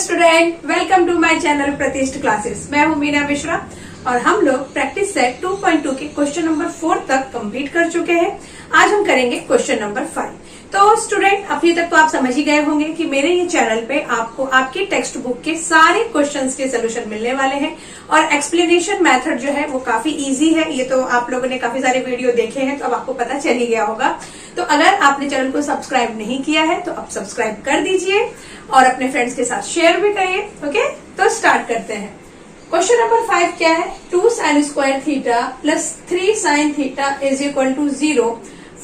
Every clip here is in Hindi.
Student, welcome to my channel Pratishth classes. मैं हूं मीना मिश्रा और हम लोग प्रैक्टिस सेट 2.2 के क्वेश्चन नंबर 4 तक कंप्लीट कर चुके हैं। आज हम करेंगे क्वेश्चन नंबर 5। तो स्टूडेंट, अभी तक तो आप समझ ही गए होंगे कि मेरे ये चैनल पे आपको आपकी टेक्स्ट बुक के सारे क्वेश्चंस के सोल्यूशन मिलने वाले हैं और एक्सप्लेनेशन मेथड जो है वो काफी इजी है। ये तो आप लोगों ने काफी सारे वीडियो देखे हैं तो अब आपको पता चल ही गया होगा। तो अगर आपने चैनल को सब्सक्राइब नहीं किया है तो अब सब्सक्राइब कर दीजिए और अपने फ्रेंड्स के साथ शेयर भी करिए। ओके, तो स्टार्ट करते हैं। क्वेश्चन नंबर 5 क्या है? 2 sin square theta plus 3 sin theta is equal to 0।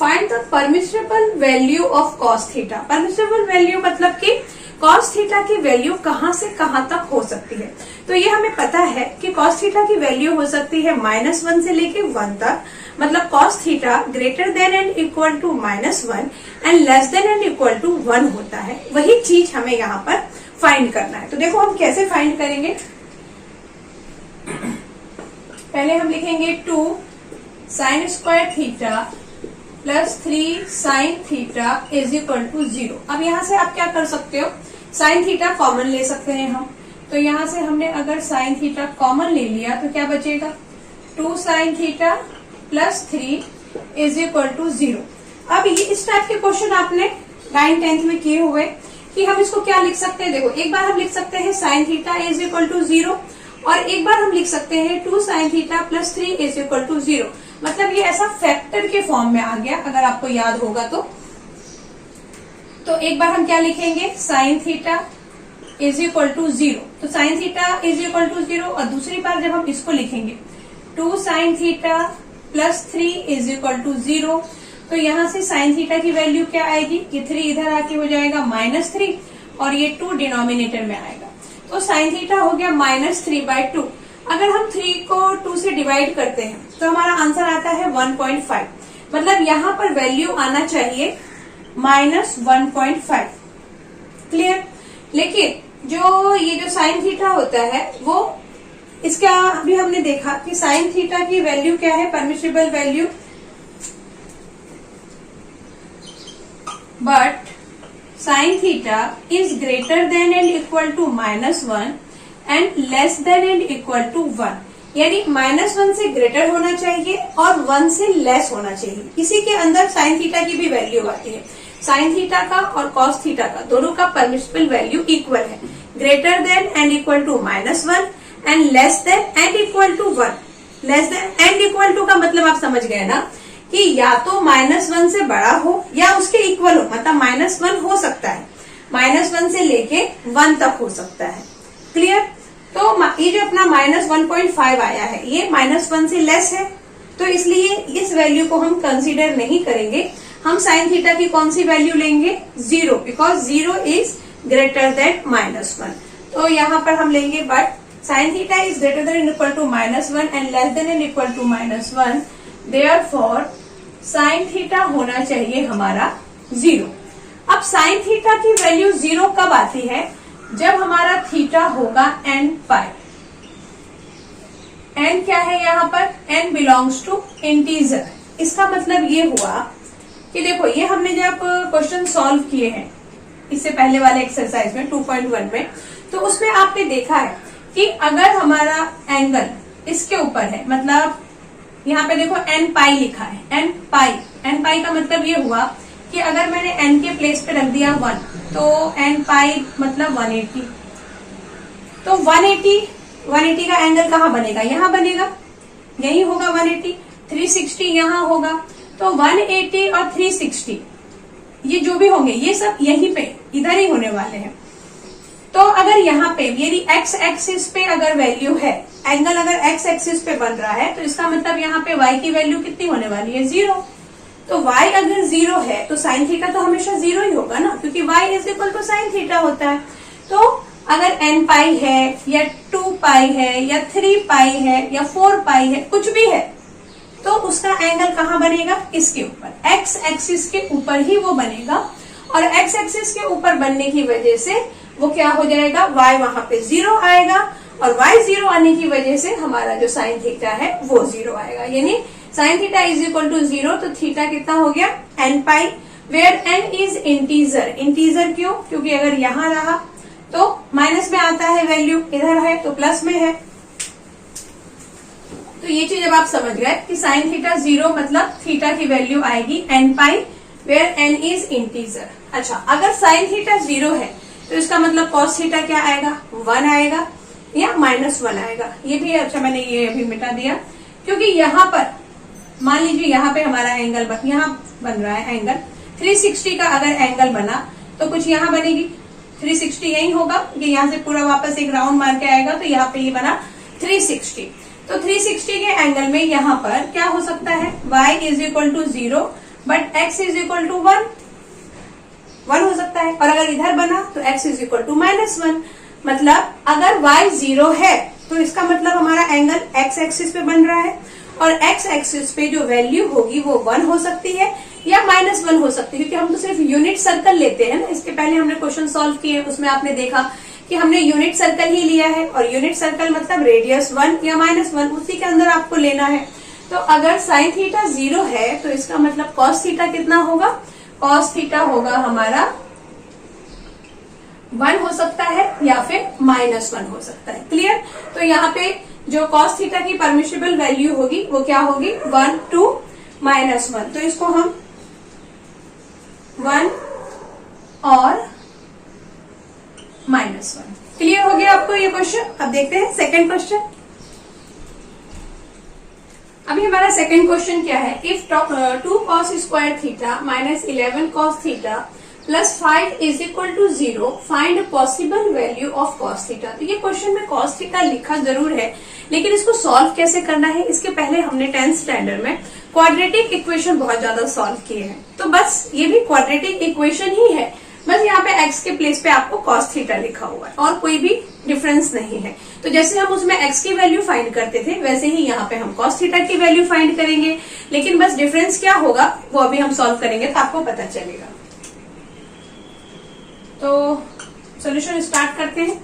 Find the permissible value of cos theta. Permissible value मतलब कि कॉस थीटा की वैल्यू कहां से कहां तक हो सकती है। तो ये हमें पता है कि कॉस थीटा की वैल्यू हो सकती है -1 से लेके 1 तक। मतलब cos theta greater than and equal to -1 and less than and equal to 1 होता है। वही चीज हमें यहाँ पर फाइंड करना है। तो देखो हम कैसे फाइंड करेंगे। पहले हम लिखेंगे 2 sin square theta plus 3 sin theta is equal to 0। अब यहाँ से आप क्या कर सकते हो, sin थीटा कॉमन ले सकते हैं हम। तो यहाँ से हमने अगर sin थीटा कॉमन ले लिया तो क्या बचेगा? 2 sin theta plus 3 is equal to 0। अब ये इस टाइप के क्वेश्चन आपने 9th 10th में किए हुए कि हम इसको क्या लिख सकते हैं। देखो, एक बार हम लिख सकते हैं sin theta is equal to 0 और एक बार हम लिख सकते हैं 2 sin theta plus 3 is equal to 0। मतलब ये ऐसा फैक्टर के फॉर्म में आ गया, अगर आपको याद होगा तो एक बार हम क्या लिखेंगे, sin theta is equal to 0। तो sin theta is equal to 0 और दूसरी बार जब हम इसको लिखेंगे 2 sin theta plus 3 is equal to 0। तो यहाँ से sin थीटा की वैल्यू क्या आएगी, ये 3 इधर आके हो जाएगा -3 और ये 2 डिनोमिनेटर में आएगा। तो sin थीटा हो गया -3/2। अगर हम 3 को 2 से डिवाइड करते हैं तो हमारा आंसर आता है 1.5। मतलब यहाँ पर वैल्यू आना चाहिए -1.5। क्लियर? लेकिन ये जो sin थीटा होता है वो इसका अभी हमने देखा कि sin थीटा की वैल्यू क्या है, permissible value, but sin theta is greater than and equal to -1 and less than and equal to 1। यानी -1 से ग्रेटर होना चाहिए और 1 से लेस होना चाहिए। इसी के अंदर sin थीटा की भी वैल्यू आती है। sin थीटा का और cos थीटा का दोनों का परमिसिबल वैल्यू इक्वल है। Greater than and equal to -1 and less than and equal to 1। Less than and equal to का मतलब आप समझ गए ना कि या तो -1 से बड़ा हो या उसके इक्वल हो। मतलब -1 हो सकता है, -1 से लेके 1 तक हो सकता है। क्लियर? तो ये जो अपना -1.5 आया है ये -1 से लेस है, तो इसलिए इस वैल्यू को हम कंसीडर नहीं करेंगे। हम sin थीटा की कौन सी वैल्यू लेंगे? 0, बिकॉज 0 इज ग्रेटर देन -1। तो यहाँ पर हम लेंगे but sin theta is greater than equal to -1 and less than and equal to -1। Therefore sin theta होना चाहिए हमारा 0। अब sin थीटा की वैल्यू 0 कब आती है? जब हमारा थीटा होगा n⁻। n क्या है यहाँ पर? n belongs to integer. इसका मतलब ये हुआ कि देखो, ये हमने जब क्वेश्चन सॉल्व किए हैं इससे पहले वाले एक्सरसाइज में 2.1 में, तो उसमें आपने देखा है कि अगर हमारा एंगल इसके ऊपर है, मतलब यहाँ पे देखो n⁻ लिखा है, n⁻ का मतलब ये हुआ कि अगर मैंने n के प्लेस पे रख दिया 1 तो n⁻ मतलब 180। तो 180 का एंगल कहाँ बनेगा? यहाँ बनेगा, यही होगा 180। 360 यहाँ होगा। तो 180 और 360 ये जो भी होंगे ये सब यहीं पे इधर ही होने वाले हैं। तो अगर यहाँ पे यदि x एक्सिस पे अगर वैल्यू है, एंगल अगर x एक्सिस पे बन रहा है तो इसका मतलब यहाँ पे y की वैल्यू कितनी होने वाली है? 0। तो y अगर 0 है तो sin थीटा तो हमेशा 0 ही होगा ना, क्योंकि y is equal to sin theta होता है। तो अगर n⁻ है या 2π है या 3π है या 4π है, कुछ भी है, तो उसका एंगल कहाँ बनेगा? इसके ऊपर, x एक्सिस के ऊपर ही वो बनेगा। और x एक्सिस के ऊपर बनने की वजह से वो क्या हो जाएगा? y वहां पे 0 आएगा और y 0 आने की वजह से हमारा जो sin थीटा है वो 0 आएगा। यानी sin theta is equal to 0। तो थीटा कितना हो गया? n⁻, where n is integer. Integer क्यों? क्योंकि अगर यहाँ रहा तो माइनस में आता है वैल्यू, इधर है तो प्लस में है। तो ये चीज अब आप समझ गए कि साइन थीटा 0 मतलब थीटा की वैल्यू आएगी n pi, where n is integer. अच्छा, अगर साइन थीटा 0 है तो इसका मतलब कॉस थीटा क्या आएगा, 1 आएगा या -1 आएगा। ये भी अच्छा, मैंने ये भी मिटा दिया क्योंकि यहाँ पर मान लीजिए यहाँ पे हमारा एंगल यहाँ बन रहा है एंगल 360 का। अगर एंगल बना तो कुछ यहाँ बनेगी 360 यही होगा कि यहाँ से पूरा वापस एक राउंड मार के आएगा, तो यहाँ पे ये बना 360। तो 360 के एंगल में यहाँ पर क्या हो सकता है, y is equal to 0 but x is equal to 1 हो सकता है। और अगर इधर बना तो x इज इक्वल टू -1, मतलब अगर y 0 है तो इसका मतलब हमारा एंगल x एक्सिस पे बन रहा है और x एक्सिस पे जो वैल्यू होगी वो 1 हो सकती है या -1 हो सकती है, क्योंकि हम तो सिर्फ यूनिट सर्कल लेते हैं ना। इसके पहले हमने क्वेश्चन सॉल्व किए, उसमें आपने देखा कि हमने यूनिट सर्कल ही लिया है और यूनिट सर्कल मतलब रेडियस 1 या -1, उसी के अंदर आपको लेना है। तो अगर साइन थीटा 0 है तो इसका मतलब कॉस थीटा कितना होगा, कॉस थीटा होगा हमारा 1 हो सकता है या फिर -1 हो सकता है। क्लियर? तो यहाँ पे जो कॉस थीटा की परमिशिबल वैल्यू होगी वो क्या होगी, 1 to -1। तो इसको हम 1 और -1। क्लियर हो गया आपको ये क्वेश्चन? अब देखते हैं सेकंड क्वेश्चन। अभी हमारा सेकंड क्वेश्चन क्या है, if 2 cos square theta minus 11 cos theta plus 5 is equal to 0, find possible value of cos theta. तो ये क्वेश्चन में cos थीटा लिखा जरूर है, लेकिन इसको सॉल्व कैसे करना है, इसके पहले हमने 10th स्टैंडर्ड में क्वाड्रेटिक इक्वेशन बहुत ज्यादा सॉल्व किए हैं। तो बस ये भी क्वाड्रेटिक इक्वेशन ही है, बस यहाँ पे x के प्लेस पे आपको cos थीटा लिखा हुआ है और कोई भी डिफरेंस नहीं है। तो जैसे हम उसमें x की वैल्यू फाइंड करते थे वैसे ही यहाँ पे हम cos थीटा की वैल्यू फाइंड करेंगे, लेकिन बस डिफरेंस क्या होगा वो अभी हम सॉल्व करेंगे तो आपको पता चलेगा। तो सॉल्यूशन स्टार्ट करते हैं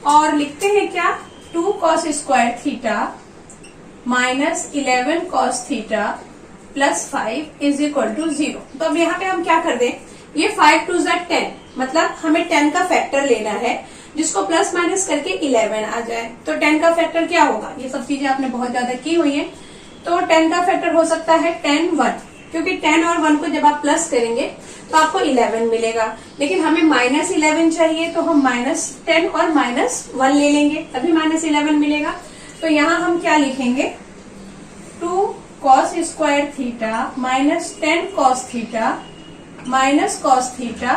और लिखते हैं क्या, 2 cos square theta minus 11 cos theta plus 5 is equal to 0। तो अब यहाँ पे हम क्या कर दें, ये 5 2 10, मतलब हमें 10 का फैक्टर लेना है जिसको प्लस माइनस करके 11 आ जाए। तो 10 का फैक्टर क्या होगा, ये सब चीजें आपने बहुत ज्यादा की हुई है। तो 10 का फैक्टर हो सकता है 10 1, क्योंकि 10 और 1 को जब आप प्लस करेंगे तो आपको 11 मिलेगा, लेकिन हमें -11 चाहिए तो हम -10 और -1 ले लेंगे तभी -11 मिलेगा। तो यहाँ हम क्या लिखेंगे, 2 cos square theta minus 10 cos theta minus cos theta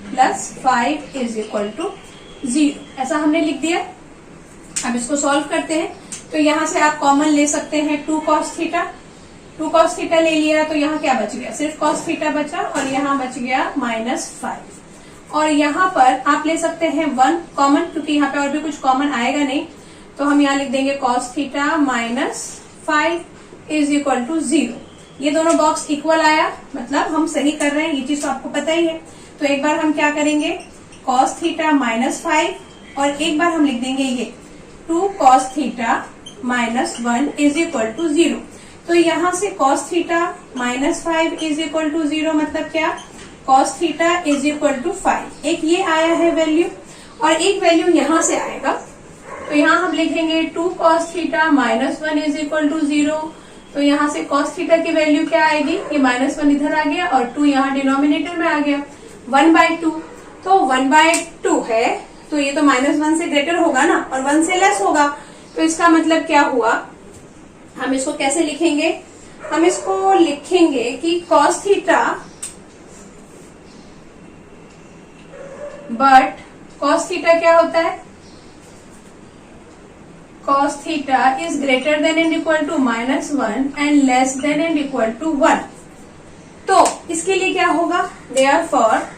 plus 5 is equal to 0, ऐसा हमने लिख दिया। अब इसको सॉल्व करते हैं। तो यहाँ से आप कॉमन ले सकते हैं 2 cos थीटा, 2 cos थीटा ले लिया तो यहाँ क्या बच गया, सिर्फ cos थीटा बचा और यहाँ बच गया -5। और यहाँ पर आप ले सकते हैं 1 कॉमन, क्योंकि यहाँ पे और भी कुछ कॉमन आएगा नहीं, तो हम यहाँ लिख देंगे cos theta minus 5 is equal to 0। ये दोनों बॉक्स इक्वल आया, मतलब हम सही कर रहे हैं, ये चीज तो आपको पता ही है। तो एक बार हम क्या करेंगे, cos थीटा -5 और एक बार हम लिख देंगे ये 2 cos theta minus 1 is equal to 0। तो यहाँ से cos theta -5 is equal to 0 मतलब क्या, cos theta is equal to 5। एक ये आया है वैल्यू और एक वैल्यू यहाँ से आएगा, तो यहाँ हम लिखेंगे 2 cos theta -1 is equal to 0। तो यहाँ से cos थीटा की वैल्यू क्या आएगी, ये -1 इधर आ गया और 2 यहाँ डिनोमिनेटर में आ गया, 1/2। तो 1/2 है तो ये तो -1 से ग्रेटर होगा ना और 1 से लेस होगा। तो इसका मतलब क्या हुआ, हम इसको कैसे लिखेंगे, हम इसको लिखेंगे कि cos theta but cos theta क्या होता है, cos theta is greater than and equal to -1 and less than and equal to 1। तो इसके लिए क्या होगा, therefore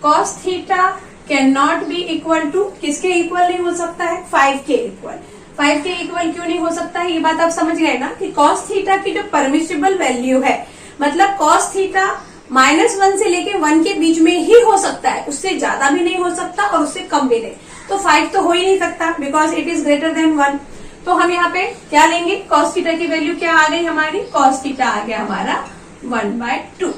cos theta can not be equal to, किसके इक्वल नहीं हो सकता है, 5 के इक्वल। 5 के इक्वल क्यों नहीं हो सकता है, ये बात आप समझ गए ना कि cos थीटा की जो परमिसिबल वैल्यू है, मतलब cos थीटा -1 से लेके 1 के बीच में ही हो सकता है, उससे ज्यादा भी नहीं हो सकता और उससे कम भी नहीं। तो 5 तो हो ही नहीं सकता because it is greater then 1। तो हम यहाँ पे क्या लेंगे, cos थीटा की वैल्यू क्या आ गई हमारी, cos थीटा आ गया हमारा 1/2।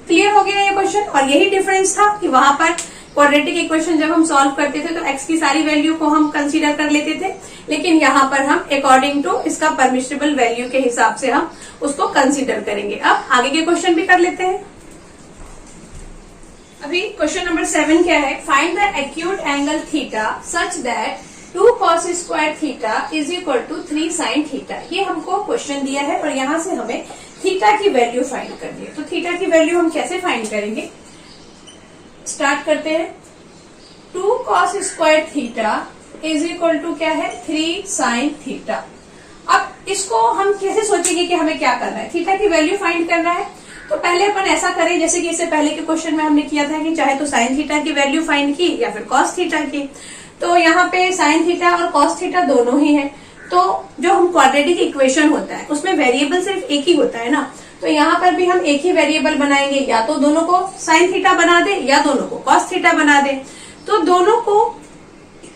क्लियर हो गया ये क्वेश्चन। और यही डिफरेंस था कि वहां पर क्वाड्रेटिक इक्वेशन जब हम सॉल्व करते थे तो एक्स की सारी वैल्यू को हम कंसीडर कर लेते थे, लेकिन यहाँ पर हम अकॉर्डिंग टू इसका परमिसिबल वैल्यू के हिसाब से हम उसको कंसीडर करेंगे। अब आगे के क्वेश्चन भी कर लेते हैं। अभी क्वेश्चन नंबर 7 क्या है, find the acute angle theta such that 2 cos square theta is equal to 3 sin theta. ये हमको क्वेश्चन दिया है और यहाँ से हमें थीटा की वैल्यू फाइंड करनी है। तो थीटा की वैल्यू हम कैसे फाइंड करेंगे, स्टार्ट करते हैं। 2 cos square theta is equal to क्या है, 3 sin थीटा। अब इसको हम कैसे सोचेंगे कि हमें क्या करना है, थीटा की वैल्यू फाइंड करना है। तो पहले अपन ऐसा करें जैसे कि इससे पहले के क्वेश्चन में हमने किया था कि चाहे तो साइन थीटा की वैल्यू फाइंड की या फिर कॉस थीटा की। तो यहाँ पे साइन थीटा और कॉस थीटा दोनों ही है। तो जो हम क्वाड्रेटिक इक्वेशन होता है उसमें वेरिएबल सिर्फ एक ही होता है ना, तो यहाँ पर भी हम एक ही वेरिएबल बनाएंगे, या तो दोनों को साइन थीटा बना दे या दोनों को कॉस थीटा बना दे। तो दोनों को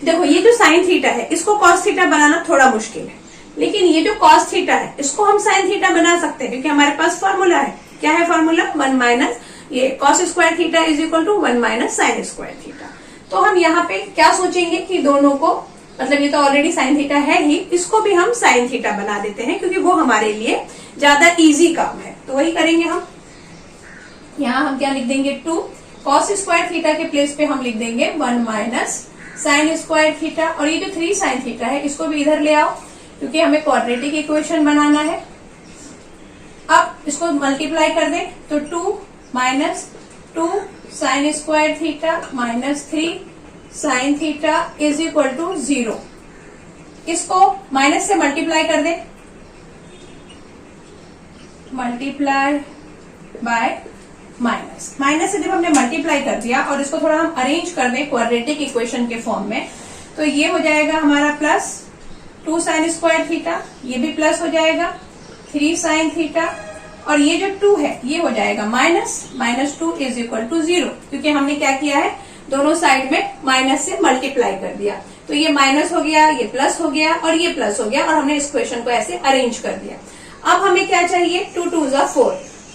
देखो, ये जो साइन थीटा है इसको कॉस थीटा बनाना थोड़ा मुश्किल है, लेकिन ये जो कॉस थीटा है इसको हम साइन थीटा बना सकते हैं क्योंकि हमारे पास फॉर्मूला है। क्या है फॉर्मूला, 1 माइनस ये cos square theta is equal to 1 minus sine square theta. तो हम यहाँ पे क्या सोचेंगे कि दोनों को, मतलब ये तो ऑलरेडी साइन थीटा है ही, इसको भी हम साइन थीटा बना देते हैं क्योंकि वो हमारे लिए ज्यादा इजी काम है। तो वही करेंगे हम। यहाँ हम क्या लिख देंगे, 2 cos स्क्वायर थीटा के प्लेस पे हम लिख देंगे 1 माइनस साइन स्क्वायर थीटा। और ये जो 3 sin थीटा है इसको भी इधर ले आओ क्योंकि हमें क्वाड्रेटिक इक्वेशन बनाना है। अब इसको मल्टीप्लाई कर दें तो 2 minus 2 sine square theta minus 3 sine theta is equal to 0। इसको माइनस से मल्टीप्लाई कर दें, मल्टीप्लाई बाय माइनस। माइनस से जब हमने मल्टीप्लाई कर दिया और इसको थोड़ा हम अरेंज कर दें क्वाड्रेटिक इक्वेशन के फॉर्म में, तो ये हो जाएगा हमारा प्लस 2 साइन स्क्वायर थीटा, ये भी प्लस हो जाएगा 3 साइन थीटा, और ये जो 2 है ये हो जाएगा माइनस 2 इज इक्वल टू 0 क्योंकि हमने क्या किया है, दोनों साइड में माइनस से मल्टीप्लाई कर दिया। तो ये माइनस हो गया, ये प्लस हो गया और ये प्लस हो गया, और हमने इस क्वेश्चन को ऐसे अरेंज कर दिया। अब हमें क्या चाहिए, 2 2 जा 4,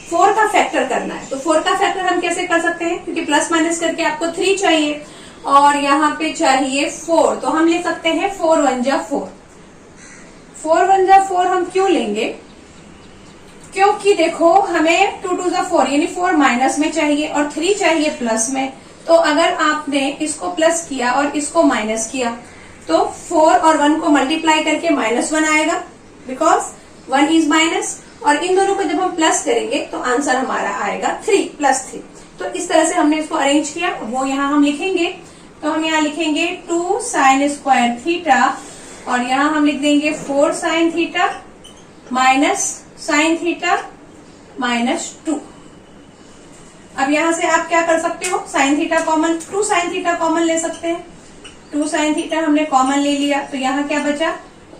4 का फैक्टर करना है। तो 4 का फैक्टर हम कैसे कर सकते हैं, क्योंकि प्लस माइनस करके आपको 3 चाहिए और यहाँ पे चाहिए 4, तो हम ले सकते हैं 4 1 जा 4। 4 1 जा 4 हम क्यों लेंगे, क्योंकि देखो हमें 2 2 जा 4 यानी 4 माइनस में चाहिए और 3 चाहिए प्लस में। तो अगर आपने इसको प्लस किया और इसको माइनस किया तो 4 और 1 को मल्टीप्लाई करके -1 आएगा, बिकॉज 1 इज माइनस, और इन दोनों को जब हम प्लस करेंगे तो आंसर हमारा आएगा 3 + 3। तो इस तरह से हमने इसको अरेंज किया, वो यहाँ हम लिखेंगे। तो हम यहाँ लिखेंगे 2 साइन स्क्वायर थीटा और यहाँ हम लिख देंगे 4 sine theta minus sign theta -2। अब यहाँ से आप क्या कर सकते हो, sine theta common, 2 sine theta common ले सकते हैं। 2 साइन थीटा हमने कॉमन ले लिया तो यहाँ क्या बचा,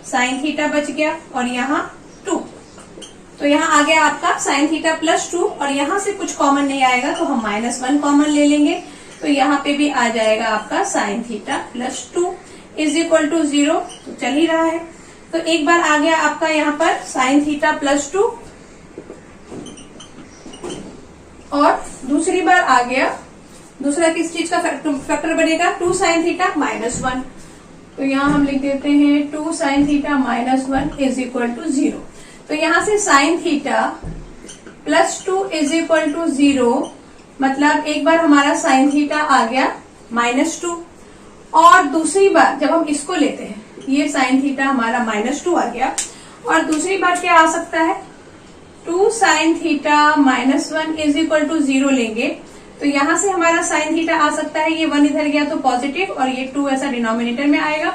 साइन थीटा बच गया और यहाँ 2। तो यहाँ आ गया आपका साइन थीटा +2 और यहाँ से कुछ कॉमन नहीं आएगा तो हम -1 कॉमन ले लेंगे। तो यहाँ पे भी आ जाएगा आपका sine theta +2 is equal to 0। तो चल ही रहा है। तो एक बार आ गया आपका यहाँ पर साइन थीटा +2 और दूसरी बार आ गया, दूसरा किस चीज का फैक्टर बनेगा, 2 साइन थीटा -1। तो यहाँ हम लिख देते हैं 2 sine theta -1 is equal to 0। तो यहाँ से sine theta +2 is equal to 0, मतलब एक बार हमारा साइन थीटा आ गया -2 और दूसरी बार जब हम इसको लेते हैं ये साइन थीटा हमारा -2 आ गया, और दूसरी बार क्या आ सकता है, 2 sine theta -1 is equal to 0 लेंगे। तो यहाँ से हमारा साइन थीटा आ सकता है, ये 1 इधर गया तो पॉजिटिव और ये 2 ऐसा डिनोमिनेटर में आएगा,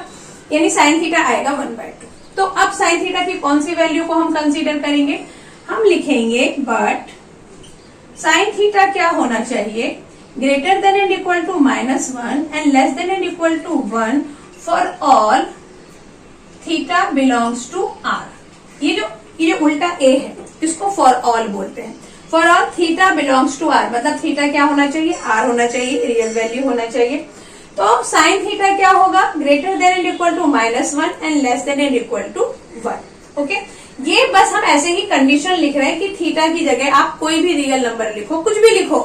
यानी साइन थीटा आएगा 1/2। तो अब साइन थीटा की कौन सी वैल्यू को हम कंसीडर करेंगे, हम लिखेंगे बट साइन थीटा क्या होना चाहिए, greater than and equal to -1 and less than and equal to 1 for all theta belongs to R. ये जो उल्टा ए है इसको फॉर ऑल बोलते हैं। For all theta belongs to R, मतलब थीटा क्या होना चाहिए, आर होना चाहिए, रियल वैल्यू होना चाहिए। तो साइन थीटा क्या होगा, greater than and equal to -1 and less than and equal to 1। Okay, ये बस हम ऐसे ही कंडीशन लिख रहे हैं कि थीटा की जगह आप कोई भी रियल नंबर लिखो, कुछ भी लिखो,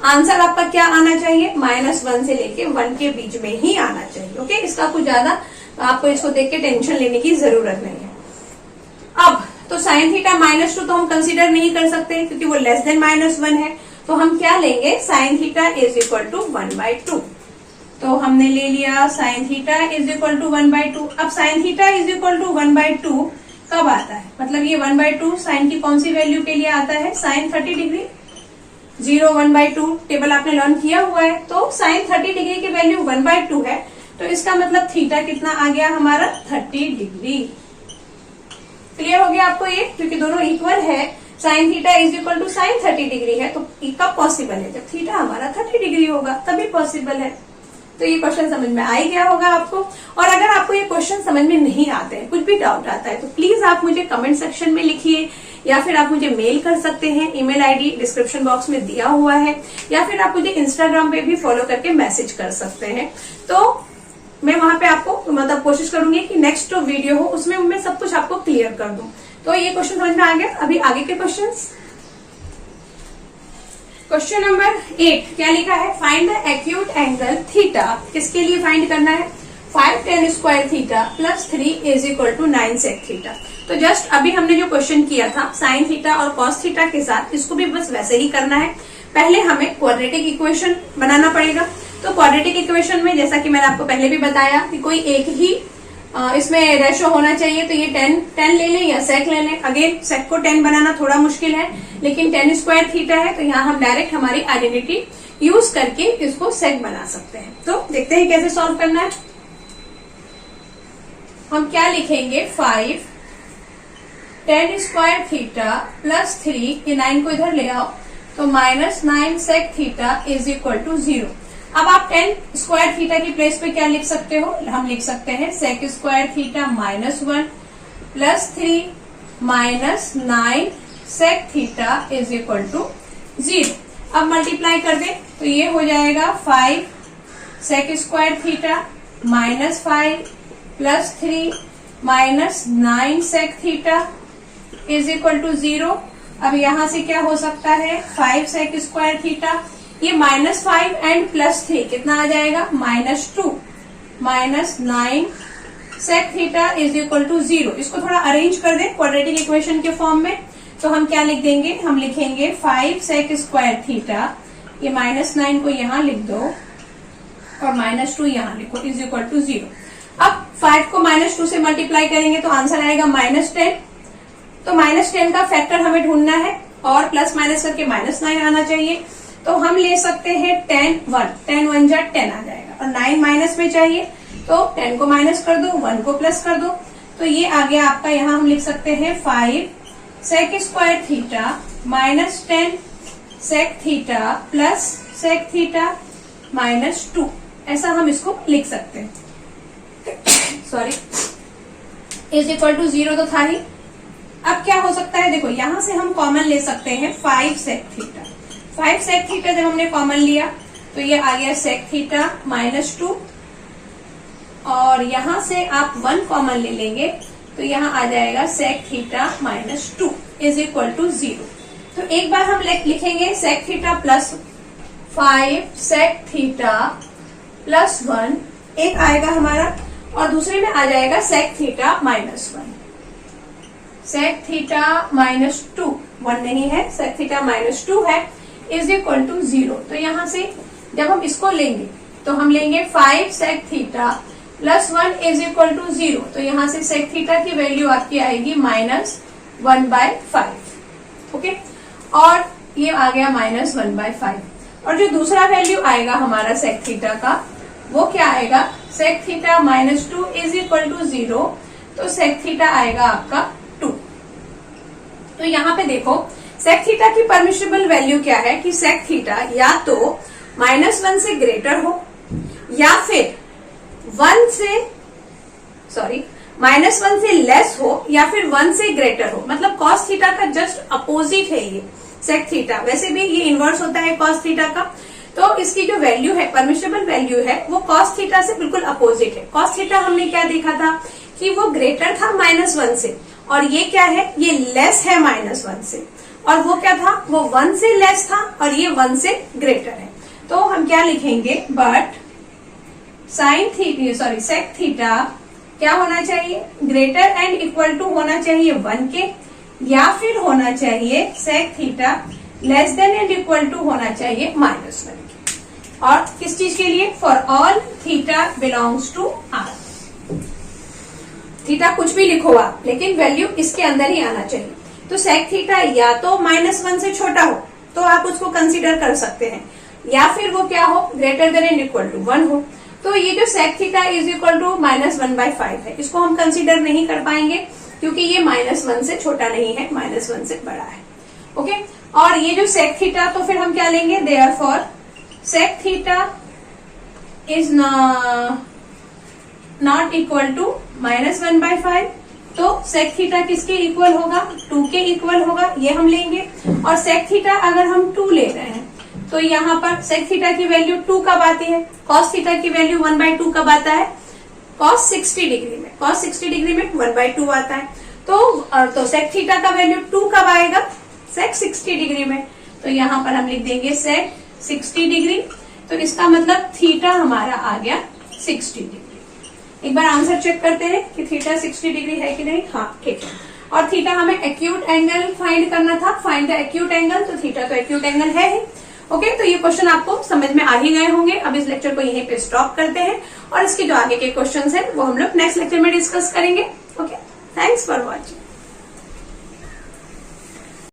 आंसर आपका क्या आना चाहिए, -1 से लेके 1 के बीच में ही आना चाहिए। ओके, इसका कुछ ज्यादा आपको इसको देख के टेंशन लेने की जरूरत नहीं है। अब तो साइन थीटा -2 तो हम कंसीडर नहीं कर सकते क्योंकि वो लेस देन -1 है। तो हम क्या लेंगे, sine theta is equal to 1/2। तो हमने ले लिया sine theta is equal to 1/2। अब sine theta is equal to 1/2 कब आता है, मतलब ये 1/2 साइन की कौन सी वैल्यू के लिए आता है, साइन 30 डिग्री। 0 1/2 टेबल आपने लर्न किया हुआ है। तो साइन 30 डिग्री की वैल्यू 1/2 है, तो इसका मतलब थीटा कितना आ गया हमारा, 30 डिग्री। क्लियर हो गया आपको ये, क्योंकि दोनों इक्वल है। Sine theta is equal to sine 30 degree है, तो कब पॉसिबल है, जब थीटा हमारा 30 डिग्री होगा तभी पॉसिबल है। तो ये क्वेश्चन समझ में आ ही गया होगा आपको। और अगर आपको ये क्वेश्चन समझ में नहीं आते हैं, कुछ भी डाउट आता है, तो प्लीज आप मुझे कमेंट सेक्शन में लिखिए, या फिर आप मुझे मेल कर सकते हैं। ईमेल आईडी डिस्क्रिप्शन बॉक्स में दिया हुआ है, या फिर आप मुझे इंस्टाग्राम पे भी फॉलो करके मैसेज कर सकते हैं। तो मैं वहां पे आपको मतलब कोशिश करूंगी कि नेक्स्ट जो वीडियो हो उसमें मैं सब कुछ आपको क्लियर कर दूं। तो ये क्वेश्चन समझ में आ गया। अभी आगे के क्वेश्चंस। क्वेश्चन नंबर 8 क्या लिखा है, find the acute angle theta. किसके लिए फाइंड करना है, 5 tan square theta plus 3 is equal to 9 sec theta. तो जस्ट अभी हमने जो क्वेश्चन किया था साइन थीटा और कॉस थीटा के साथ, इसको भी बस वैसे ही करना है। पहले हमें क्वाड्रेटिक इक्वेशन बनाना पड़ेगा। तो क्वाड्रेटिक इक्वेशन में जैसा कि मैंने आपको पहले भी बताया कि कोई एक ही इसमें रेशो होना चाहिए। तो ये 10 ले लें या सेक ले लें। अगेन सेक को 10 बनाना थोड़ा मुश्किल है, लेकिन tan स्क्वायर थीटा है, तो यहाँ हम डायरेक्ट हमारी आइडेंटिटी यूज करके इसको सेक बना सकते हैं। तो देखते हैं कैसे सॉल्व करना है। हम क्या लिखेंगे, 5 tan स्क्वायर थीटा प्लस 3, ये 9 को इधर ले आओ, तो -9 sec theta is equal to 0। अब आप tan स्क्वायर थीटा की प्लेस पे क्या लिख सकते हो, हम लिख सकते हैं sec square theta -1 plus 3 -9 sec theta is equal to 0। अब मल्टीप्लाई कर दें तो ये हो जाएगा 5 sec square theta -5 plus 3 -9 sec theta is equal to 0। अब यहां से क्या हो सकता है, 5 sec स्क्वायर थीटा, ये -5 एंड +3 कितना आ जाएगा, -2 -9 sec theta is equal to 0। इसको थोड़ा अरेंज कर दें क्वाड्रेटिक इक्वेशन के फॉर्म में। तो हम क्या लिख देंगे, हम लिखेंगे 5 sec स्क्वायर थीटा, ये -9 को यहाँ लिख दो और -2 यहाँ लिखो, इज इक्वल टू 0। अब 5 को -2 से मल्टीप्लाई करेंगे तो आंसर आएगा -10। तो -10 का फैक्टर हमें ढूंढना है और प्लस माइनस करके -9 आना चाहिए। तो हम ले सकते हैं 10 1 जा 10 आ जाएगा, और 9 माइनस में चाहिए तो 10 को माइनस कर दो, 1 को प्लस कर दो। तो ये आ गया आपका, यहाँ हम लिख सकते हैं 5 sec square theta -10 sec theta plus sec theta -2, ऐसा हम इसको लिख सकते हैं। सॉरी, इज इक्वल टू 0 तो था ही। अब क्या हो सकता है, देखो यहां से हम कॉमन ले सकते हैं 5 sec थीटा। 5 sec थीटा जब हमने कॉमन लिया तो ये आ गया sec थीटा -2, और यहां से आप 1 कॉमन ले लेंगे तो यहाँ आ जाएगा sec theta -2 is equal to 0। तो एक बार हम लिखेंगे sec theta plus 5 sec theta plus 1, एक आएगा हमारा, और दूसरे में आ जाएगा sec थीटा -1, sec थीटा -2, 1 नहीं है, sec थीटा -2 है, इज इक्वल टू 0। तो यहाँ से जब हम इसको लेंगे तो हम लेंगे 5 sec theta plus 1 is equal to 0। तो यहाँ से sec थीटा की वैल्यू आपकी आएगी -1/5। ओके, और ये आ गया -1/5। और जो दूसरा वैल्यू आएगा हमारा sec थीटा का, वो क्या आएगा, sec theta -2 is equal to 0। तो sec थीटा आएगा आपका 2। तो यहाँ पे देखो sec थीटा की परमिशिबल वैल्यू क्या है कि sec थीटा या तो -1 से ग्रेटर हो, या फिर -1 से लेस हो, या फिर 1 से ग्रेटर हो। मतलब cos थीटा का जस्ट अपोजिट है ये sec थीटा। वैसे भी ये इनवर्स होता है cos थीटा का। तो इसकी जो वैल्यू है, परमिशिबल वैल्यू है, वो cos थीटा से बिल्कुल अपोजिट है। cos थीटा हमने क्या देखा था कि वो ग्रेटर था -1 से, और ये क्या है, ये लेस है -1 से। और वो क्या था, वो 1 से लेस था और ये 1 से ग्रेटर है। तो हम क्या लिखेंगे, बट सेक थीटा क्या होना चाहिए, ग्रेटर एंड इक्वल टू होना चाहिए 1 के, या फिर होना चाहिए sec theta less than and equal to होना चाहिए -1 के। और किस चीज के लिए, for all theta belongs to R. Theta कुछ भी लिखो आप, लेकिन वैल्यू इसके अंदर ही आना चाहिए। तो सेक थीटा या तो -1 से छोटा हो तो आप उसको कंसीडर कर सकते हैं, या फिर वो क्या हो, greater than and equal to 1 हो। तो ये जो sec theta is equal to -1/5 है, इसको हम कंसीडर नहीं कर पाएंगे क्योंकि ये -1 से छोटा नहीं है, -1 से बड़ा है। ओके, और ये जो सेक थीटा, तो फिर हम क्या लेंगे, therefore sec theta is not equal to -1/5। तो सेक थीटा किसके इक्वल होगा, 2 के इक्वल होगा, ये हम लेंगे। और सेक थीटा अगर हम 2 ले रहे हैं तो यहाँ पर सेक थीटा की वैल्यू 2 कब आती है, कॉस थीटा की वैल्यू 1/2 कब आता है, कॉस 60 डिग्री में, कॉस 60 डिग्री में 1/2 आता है। तो सेक थीटा का वैल्यू 2 कब आएगा, सेक 60 डिग्री में। तो यहाँ पर हम लिख देंगे सेक 60 डिग्री। तो इसका मतलब थीटा हमारा आ गया 60 डिग्री। एक बार आंसर चेक करते हैं कि थीटा 60 डिग्री है कि नहीं। हाँ, ठीक है। और थीटा हमें एक्यूट एंगल फाइंड करना था, फाइंड द एक्यूट एंगल। तो थीटा तो एक्यूट एंगल है ही। ओके, तो ये क्वेश्चन आपको समझ में आ ही गए होंगे। अब इस लेक्चर को यहीं पे स्टॉप करते हैं और इसके जो आगे के क्वेश्चंस हैं वो हम लोग नेक्स्ट लेक्चर में डिस्कस करेंगे। Okay, thanks for watching.